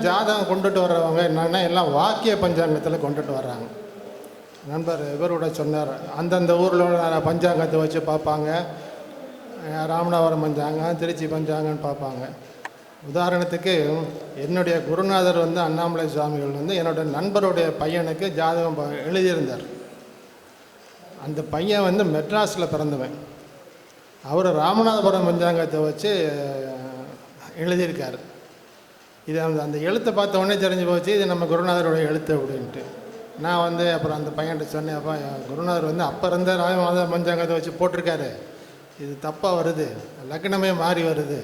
ஜாதகம் கொண்டுட்டு வர்றவங்க என்னென்னா எல்லாம் வாக்கிய பஞ்சாங்கத்தில் கொண்டுட்டு வர்றாங்க. நண்பர் இவரோட சொன்னார், அந்தந்த ஊரில் பஞ்சாங்கத்தை வச்சு பார்ப்பாங்க. ராமநாதபுரம் பஞ்சாங்கம், திருச்சி பஞ்சாங்கன்னு பார்ப்பாங்க. உதாரணத்துக்கு என்னுடைய குருநாதர் வந்து அண்ணாமலை சுவாமிகள் வந்து என்னுடைய நண்பருடைய பையனுக்கு ஜாதகம் எழுதியிருந்தார். அந்த பையன் வந்து மெட்ராஸில் பிறந்தவன். அவர் ராமநாதபுரம் பஞ்சாங்கத்தை வச்சு எழுதியிருக்கார். இது அந்த எழுத்தை பார்த்த உடனே தெரிஞ்சு போச்சு, இது நம்ம குருநாதருடைய எழுத்து அப்படின்ட்டு. நான் வந்து அப்புறம் அந்த பையன்கிட்ட சொன்னேன், அப்பா குருநாதர் வந்து அப்போ இருந்த ராமநாதபுரம் பஞ்சாங்கத்தை வச்சு போட்டிருக்காரு, இது தப்பாக வருது, லக்னமே மாறி வருது,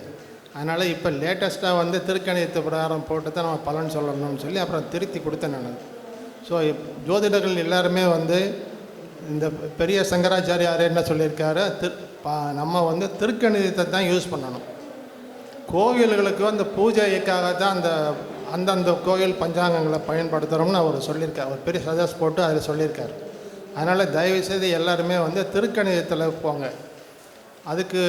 அதனால் இப்போ லேட்டஸ்ட்டாக வந்து திருக்கணிதத்து பிரகாரம் போட்டு தான் நம்ம பலன் சொல்லணும்னு சொல்லி அப்புறம் திருத்தி கொடுத்தேன் நான். ஸோ ஜோதிடர்கள் எல்லாருமே வந்து இந்த பெரிய சங்கராச்சாரியார் என்ன சொல்லியிருக்காரு, நம்ம வந்து திருக்கணிதத்தை தான் யூஸ் பண்ணணும். கோவில்களுக்கு அந்த பூஜைக்காக தான் அந்தந்த கோவில் பஞ்சாங்கங்களை பயன்படுத்துகிறோம்னு அவர் சொல்லியிருக்கார். அவர் பெரிய சஜஸ் போட்டு அதில் சொல்லியிருக்கார். அதனால் தயவுசெய்து எல்லாருமே வந்து திருக்கணிதத்தில் போங்க. அதுக்கு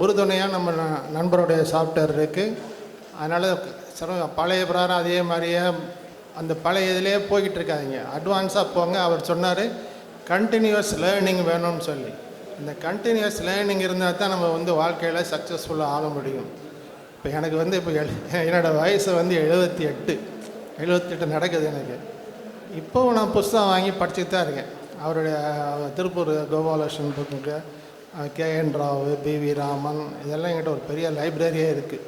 உறுதுணையாக நம்ம நண்பருடைய சாஃப்ட்வேர் இருக்குது. அதனால் பழைய பிரகாரம் அதே மாதிரியே அந்த பழைய இதிலே போய்கிட்டு இருக்காதிங்க, அட்வான்ஸாக போங்க. அவர் சொன்னார் கண்டினியூஸ் லேர்னிங் வேணும்னு சொல்லி. இந்த கண்டினியூஸ் லேர்னிங் இருந்தால் தான் நம்ம வந்து வாழ்க்கையில் சக்ஸஸ்ஃபுல்லாக ஆக முடியும். இப்போ எனக்கு வந்து இப்போ என்னோடய வயசு வந்து 78 நடக்குது எனக்கு. இப்போவும் நான் புஸ்தகம் வாங்கி படிச்சுட்டு தான் இருக்கேன். அவருடைய திருப்பூர் கோபாலகிருஷ்ணன் புக்குங்க, KN ராவ், BV ராமன், இதெல்லாம் என்கிட்ட ஒரு பெரிய லைப்ரரியே இருக்குது.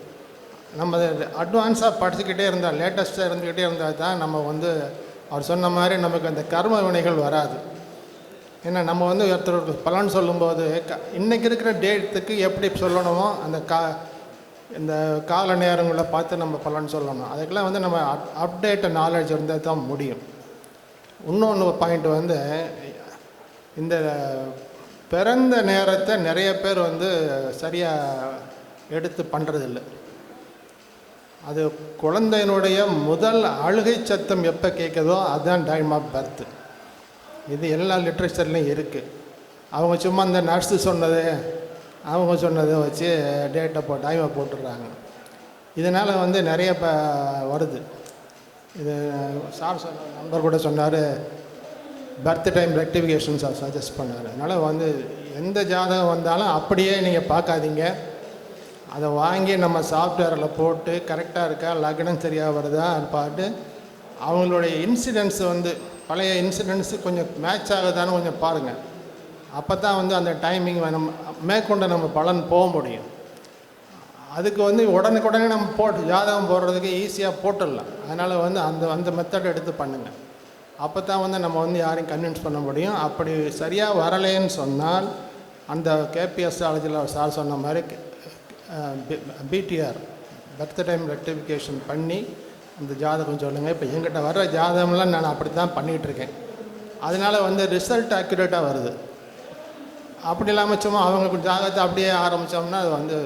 நம்ம அட்வான்ஸாக படிச்சுக்கிட்டே இருந்தால், லேட்டஸ்ட்டாக இருந்துக்கிட்டே இருந்தால் தான் நம்ம வந்து அவர் சொன்ன மாதிரி நமக்கு அந்த கர்ம வினைகள் வராது. ஏன்னா நம்ம வந்து ஒருத்தருக்கு பலன் சொல்லும்போது இன்றைக்கி இருக்கிற டேட்டுக்கு எப்படி சொல்லணுமோ அந்த இந்த கால நேரங்களை பார்த்து நம்ம பலன் சொல்லணும். அதுக்கெல்லாம் வந்து நம்ம அப்டேட் நாலேஜ் இருந்தால் தான் முடியும். இன்னொன்று பாயிண்ட் வந்து இந்த பிறந்த நேரத்தை நிறைய பேர் வந்து சரியாக எடுத்து பண்ணுறதில்லை. அது குழந்தையினுடைய முதல் அழுகை சத்தம் எப்போ கேட்குதோ அதுதான் டைம் ஆஃப் பர்த். இது எல்லா லிட்ரேச்சர்லேயும் இருக்குது. அவங்க சும்மா இந்த நர்ஸு சொன்னது அவங்க சொன்னதை வச்சு டைமை போட்டுடுறாங்க. இதனால் வந்து நிறைய வருது. இது சார் சொன்ன நண்பர் கூட சொன்னார், birth time rectification sir suggest பண்ணார். அதனால் வந்து எந்த ஜாதகம் வந்தாலும் அப்படியே நீங்கள் பார்க்காதீங்க, அதை வாங்கி நம்ம சாஃப்ட்வேரில் போட்டு கரெக்டாக இருக்கா, லக்னம் சரியாக வருதா பார்த்து அவங்களுடைய இன்சிடென்ட்ஸ் வந்து பழைய இன்சிடென்ட்ஸு கொஞ்சம் மேட்ச் ஆகுதான்னு கொஞ்சம் பாருங்கள். அப்போ தான் வந்து அந்த டைமிங் நம்ம மேற்கொண்டு நம்ம பலன் போக முடியும். அதுக்கு வந்து உடனுக்குடனே நம்ம ஜாதகம் போடுறதுக்கு ஈஸியாக போட்டுடலாம். அதனால் வந்து அந்த மெத்தட் எடுத்து பண்ணுங்கள். அப்போ தான் வந்து நம்ம வந்து யாரையும் கன்வின்ஸ் பண்ண முடியும். அப்படி சரியாக வரலேன்னு சொன்னால் அந்த கேபிஎஸ்ஆலஜியில் சார் சொன்ன மாதிரி BTR பர்த் டைம் ரெக்டிஃபிகேஷன் பண்ணி அந்த ஜாதகம் சொல்லுங்கள். இப்போ எங்கிட்ட வர்ற ஜாதகம்லாம் நான் அப்படி தான் பண்ணிகிட்ருக்கேன். அதனால் வந்து ரிசல்ட் அக்யூரேட்டாக வருது. அப்படி இல்லாமல் சும்மா அவங்களுக்கு ஜாதகத்தை அப்படியே ஆரம்பித்தோம்னா அது வந்து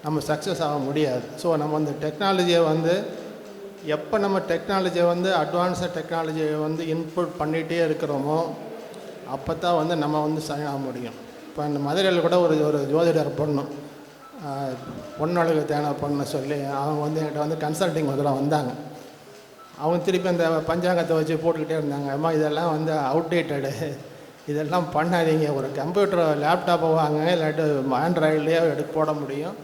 நம்ம சக்ஸஸ் ஆக முடியாது. ஸோ நம்ம வந்து டெக்னாலஜியை வந்து எப்போ நம்ம டெக்னாலஜியை வந்து அட்வான்ஸாக டெக்னாலஜியை வந்து இன்புட் பண்ணிகிட்டே இருக்கிறோமோ அப்போ தான் வந்து நம்ம வந்து சைன் ஆக முடியும். இப்போ இந்த மதுரையில் கூட ஒரு ஜோதிடர் பொண்ணழகு தேனை பொண்ணை சொல்லி அவங்க வந்து என்கிட்ட வந்து கன்சல்டிங் முதல்ல வந்தாங்க. அவங்க திருப்பி அந்த பஞ்சாங்கத்தை வச்சு போட்டுக்கிட்டே இருந்தாங்க. அம்மா இதெல்லாம் வந்து அவுடேட்டடு, இதெல்லாம் பண்ணாதீங்க, ஒரு கம்ப்யூட்டர் லேப்டாப்பை வாங்க, இல்லாட்டி ஆண்ட்ராய்ட்லேயே போட முடியும்,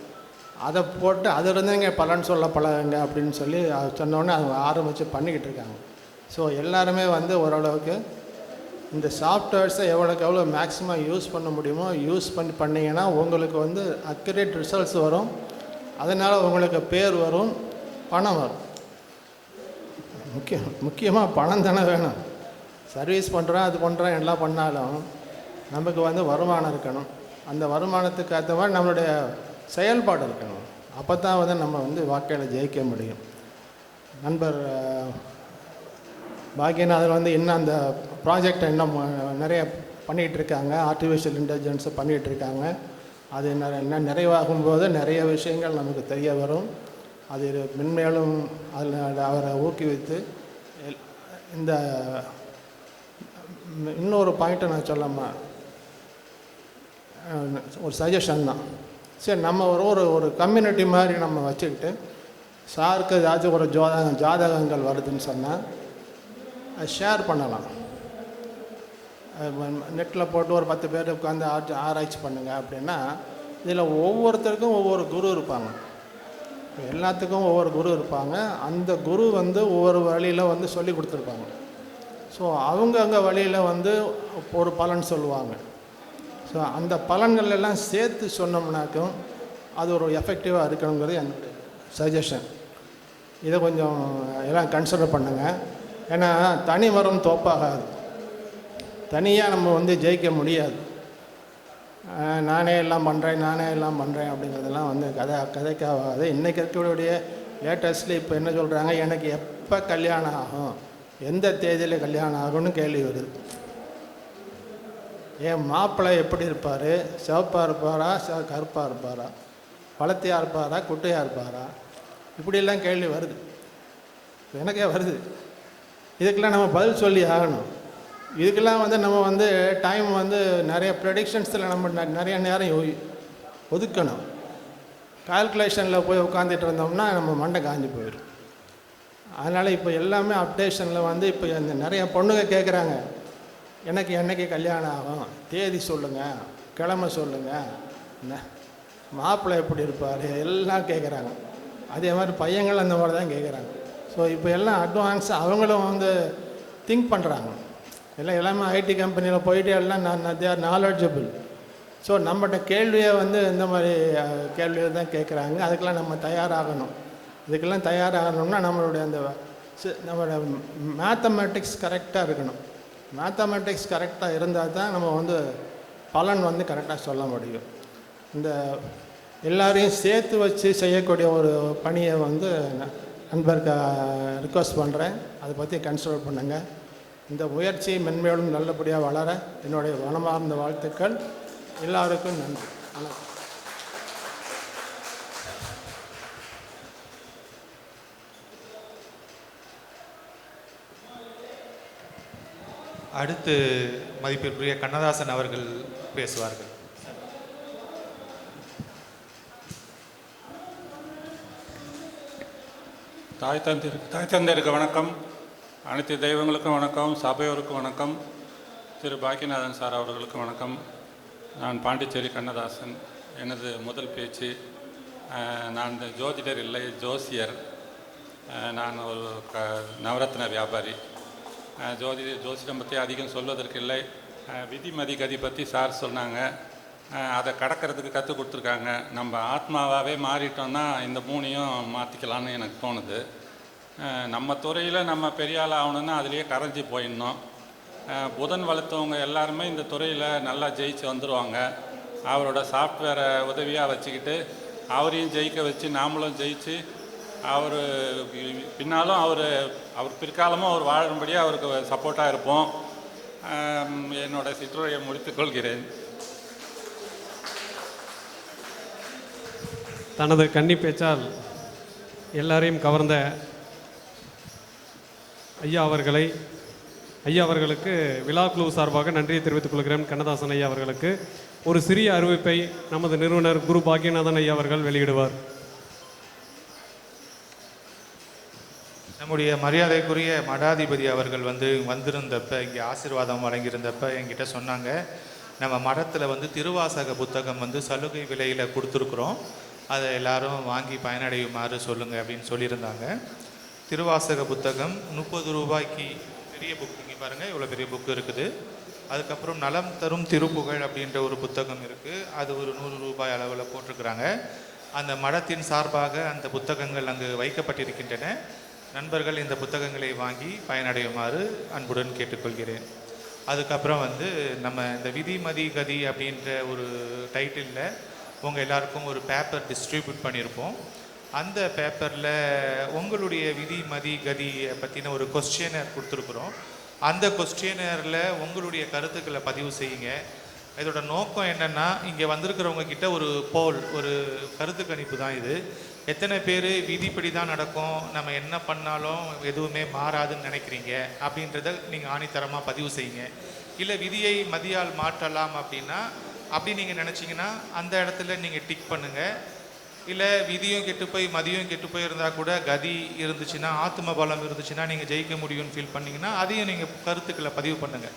அதை போட்டு அதிலிருந்து இங்கே பலன் சொல்ல பழகுங்க அப்படின்னு சொல்லி சொன்னோடனே அவங்க ஆரம்பித்து பண்ணிக்கிட்டு இருக்காங்க. ஸோ எல்லாருமே வந்து ஓரளவுக்கு இந்த சாஃப்ட்வேர்ஸை எவ்வளோக்கு எவ்வளோ மேக்ஸிமம் யூஸ் பண்ண முடியுமோ யூஸ் பண்ணிங்கன்னா உங்களுக்கு வந்து அக்யூரேட் ரிசல்ட்ஸ் வரும். அதனால் உங்களுக்கு பேர் வரும், பணம் வரும். முக்கியமாக பணம் தானே வேணும். சர்வீஸ் பண்ணுறோம், அது பண்ணுறோம், எல்லாம் பண்ணாலும் நமக்கு வந்து வருமானம் இருக்கணும். அந்த வருமானத்துக்கு ஏற்ற மாதிரி நம்மளுடைய செயல்பாடு இருக்கணும். அப்போ தான் வந்து நம்ம வந்து வாழ்க்கையில் ஜெயிக்க முடியும். நண்பர் பாக்யநாதன் வந்து இன்னும் அந்த ப்ராஜெக்டை இன்னும் நிறைய பண்ணிகிட்ருக்காங்க. ஆர்டிஃபிஷியல் இன்டெலிஜென்ஸை பண்ணிகிட்ருக்காங்க. அது இன்னும் நிறைவாகும்போது நிறைய விஷயங்கள் நமக்கு தெரிய வரும். அது மென்மேலும் அதில் அவரை ஊக்குவித்து இந்த இன்னொரு பாயிண்ட்டை நான் சொல்லாமா, ஒரு சஜஷன் தான். சரி, நம்ம ஒரு கம்யூனிட்டி மாதிரி நம்ம வச்சுக்கிட்டு சாருக்கு ஏதாச்சும் ஒரு ஜாதகங்கள் வருதுன்னு சொன்னால் அது ஷேர் பண்ணலாம். நெட்டில் போட்டு ஒரு 10 பேர் உட்காந்து ஆராய்ச்சி பண்ணுங்க அப்படின்னா, இதில் ஒவ்வொருத்தருக்கும் ஒவ்வொரு குரு இருப்பாங்க. எல்லாத்துக்கும் ஒவ்வொரு குரு இருப்பாங்க. அந்த குரு வந்து ஒவ்வொரு வழியில் வந்து சொல்லி கொடுத்துருப்பாங்க. ஸோ அங்கே வழியில் வந்து ஒரு பலன் சொல்லுவாங்க. ஸோ அந்த பலன்கள் எல்லாம் சேர்த்து சொன்னோம்னாக்கும் அது ஒரு எஃபெக்டிவாக இருக்கணுங்கிறது என்னுடைய சஜஷன். இதை கொஞ்சம் எல்லாம் கன்சிடர் பண்ணுங்கள். ஏன்னா தனி மரம் தோப்பாகாது, தனியாக நம்ம வந்து ஜெயிக்க முடியாது. நானே எல்லாம் பண்ணுறேன் அப்படிங்கிறதெல்லாம் வந்து கதைக்காகாது. இன்றைக்கி இருக்கக்கூடிய லேட்டஸ்ட்டில் இப்போ என்ன சொல்கிறாங்க, எனக்கு எப்போ கல்யாணம் ஆகும், எந்த தேதியில் கல்யாணம் ஆகும்னு கேள்வி வருது. என் மாப்பிள்ளை எப்படி இருப்பார், சிவப்பாக இருப்பாரா கருப்பாக இருப்பாரா, பழத்தையாக இருப்பாரா குட்டையாக இருப்பாரா, இப்படியெல்லாம் கேள்வி வருது. எனக்கே வருது. இதுக்கெல்லாம் நம்ம பதில் சொல்லி ஆகணும். இதுக்கெல்லாம் வந்து நம்ம வந்து டைம் வந்து நிறைய ப்ரெடிக்ஷன்ஸில் நம்ம நிறைய நேரம் ஒதுக்கணும். கால்குலேஷனில் போய் உட்காந்துட்டு இருந்தோம்னா நம்ம மண்டை காஞ்சி போயிடும். அதனால் இப்போ எல்லாமே அப்டேஷனில் வந்து இப்போ இந்த நிறைய பொண்ணுங்க கேட்குறாங்க, எனக்கு என்னைக்கு கல்யாணம் ஆகும், தேதி சொல்லுங்கள், கிழமை சொல்லுங்கள், என்ன மாப்பிள்ளை எப்படி இருப்பார், எல்லாம் கேட்குறாங்க. அதே மாதிரி பையங்கள் அந்த மாதிரி தான் கேட்குறாங்க. ஸோ இப்போ எல்லாம் அட்வான்ஸ் அவங்களும் வந்து திங்க் பண்ணுறாங்க. எல்லாமே ஐடி கம்பெனியில் போயிட்டு எல்லாம் தே ஆர் நாலெட்ஜபிள். ஸோ நம்மகிட்ட கேள்வியை வந்து இந்த மாதிரி கேள்வியை தான் கேட்குறாங்க. அதுக்கெல்லாம் நம்ம தயாராகணும். இதுக்கெல்லாம் தயாராகணும்னா நம்மளுடைய நம்மளோட மேத்தமெட்டிக்ஸ் கரெக்டாக இருக்கணும். மேத்தமெட்டிக்ஸ் கரெக்டாக இருந்தால் தான் நம்ம வந்து பலன் வந்து கரெக்டாக சொல்ல முடியும். இந்த எல்லாரையும் சேர்த்து வச்சு செய்யக்கூடிய ஒரு பணியை வந்து நண்பருக்கு ரிக்வஸ்ட் பண்ணுறேன். அதை பற்றி கன்சிடர் பண்ணுங்கள். இந்த முயற்சி மென்மேலும் நல்லபடியாக வளர என்னுடைய மனமார்ந்த வாழ்த்துக்கள். எல்லாருக்கும் நன்றி. வணக்கம். அடுத்து மதிப்பிற்குரிய கண்ணதாசன் அவர்கள் பேசுவார்கள். தாய் தந்தையருக்கு வணக்கம். அனைத்து தெய்வங்களுக்கும் வணக்கம். சபையோருக்கும் வணக்கம். திரு பாக்கியநாதன் சார் அவர்களுக்கும் வணக்கம். நான் பாண்டிச்சேரி கண்ணதாசன். எனது முதல் பேச்சு. நான் இந்த ஜோதிடர் இல்லை, ஜோசியர். நான் ஒரு நவரத்ன வியாபாரி. ஜோசிடம் பற்றி அதிகம் சொல்வதற்கு இல்லை. விதிமதி கதி பற்றி சார் சொன்னாங்க. அதை கடக்கிறதுக்கு கற்றுக் கொடுத்துருக்காங்க. நம்ம ஆத்மாவாகவே மாறிட்டோம்னா இந்த மூணையும் மாற்றிக்கலான்னு எனக்கு தோணுது. நம்ம துறையில் நம்ம பெரிய ஆள் ஆகணுன்னா அதுலேயே கரைஞ்சி போயிடணும். புதன் வளர்த்தவங்க எல்லாருமே இந்த துறையில் நல்லா ஜெயிச்சு வந்துடுவாங்க. அவரோட சாஃப்ட்வேரை உதவியாக வச்சுக்கிட்டு அவரையும் ஜெயிக்க வச்சு நாமளும் ஜெயிச்சு அவர் பின்னாலும் அவர் பிற்காலமும் அவர் வாழும்படியாக அவருக்கு சப்போர்ட்டாக இருப்போம். என்னோட சிற்றுரையை முடித்துக்கொள்கிறேன். தனது கன்னி பேச்சால் எல்லாரையும் கவர்ந்த ஐயா அவர்களுக்கு விழா குழு சார்பாக நன்றியை தெரிவித்துக் கொள்கிறேன். கண்ணதாசன் ஐயா அவர்களுக்கு ஒரு சிறிய அறிவிப்பை நமது நிறுவனர் குரு பாக்கியநாதன் ஐயா அவர்கள் வெளியிடுவார். நம்முடைய மரியாதைக்குரிய மடாதிபதி அவர்கள் வந்திருந்தப்ப இங்கே ஆசீர்வாதம் வழங்கியிருந்தப்ப என்கிட்ட சொன்னாங்க, நம்ம மடத்தில் திருவாசக புத்தகம் சலுகை விலையில் கொடுத்துருக்குறோம், அதை எல்லாரும் வாங்கி பயனடையுமாறு சொல்லுங்கள் அப்படின்னு சொல்லியிருந்தாங்க. திருவாசக புத்தகம் 30 ரூபாய்க்கு பெரிய புக். இங்கே பாருங்கள், இவ்வளோ பெரிய புக்கு இருக்குது. அதுக்கப்புறம் நலம் தரும் திருப்புகழ் அப்படின்ற ஒரு புத்தகம் இருக்குது. அது ஒரு 100 ரூபாய் அளவில் போட்டிருக்கிறாங்க. அந்த மடத்தின் சார்பாக அந்த புத்தகங்கள் அங்கு வைக்கப்பட்டிருக்கின்றன. நண்பர்கள் இந்த புத்தகங்களை வாங்கி பயனடையுமாறு அன்புடன் கேட்டுக்கொள்கிறேன். அதுக்கப்புறம் நம்ம இந்த விதிமதி கதி அப்படின்ற ஒரு டைட்டிலில் உங்கள் எல்லாருக்கும் ஒரு பேப்பர் டிஸ்ட்ரிபியூட் பண்ணியிருப்போம். அந்த பேப்பரில் உங்களுடைய விதி மதி கதியை பற்றின ஒரு கொஸ்டினர் கொடுத்துருக்குறோம். அந்த கொஸ்டினரில் உங்களுடைய கருத்துக்களை பதிவு செய்யுங்க. இதோட நோக்கம் என்னென்னா, இங்கே வந்திருக்கிறவங்க கிட்ட ஒரு போல், ஒரு கருத்து கணிப்பு தான் இது. எத்தனை பேர் விதிப்படி தான் நடக்கும், நம்ம என்ன பண்ணாலும் எதுவுமே மாறாதுன்னு நினைக்கிறீங்க அப்படின்றத நீங்கள் ஆணித்தரமாக பதிவு செய்யுங்க. இல்லை விதியை மதியால் மாற்றலாம் அப்படின்னா, அப்படி நீங்கள் நினச்சிங்கன்னா அந்த இடத்துல நீங்கள் டிக் பண்ணுங்கள். இல்லை விதியும் கெட்டு போய் மதியம் கெட்டு போய் இருந்தால் கூட கதி இருந்துச்சுன்னா, ஆத்ம பலம் இருந்துச்சுன்னா நீங்கள் ஜெயிக்க முடியும்னு ஃபீல் பண்ணீங்கன்னா அதையும் நீங்கள் கருத்துக்களை பதிவு பண்ணுங்கள்.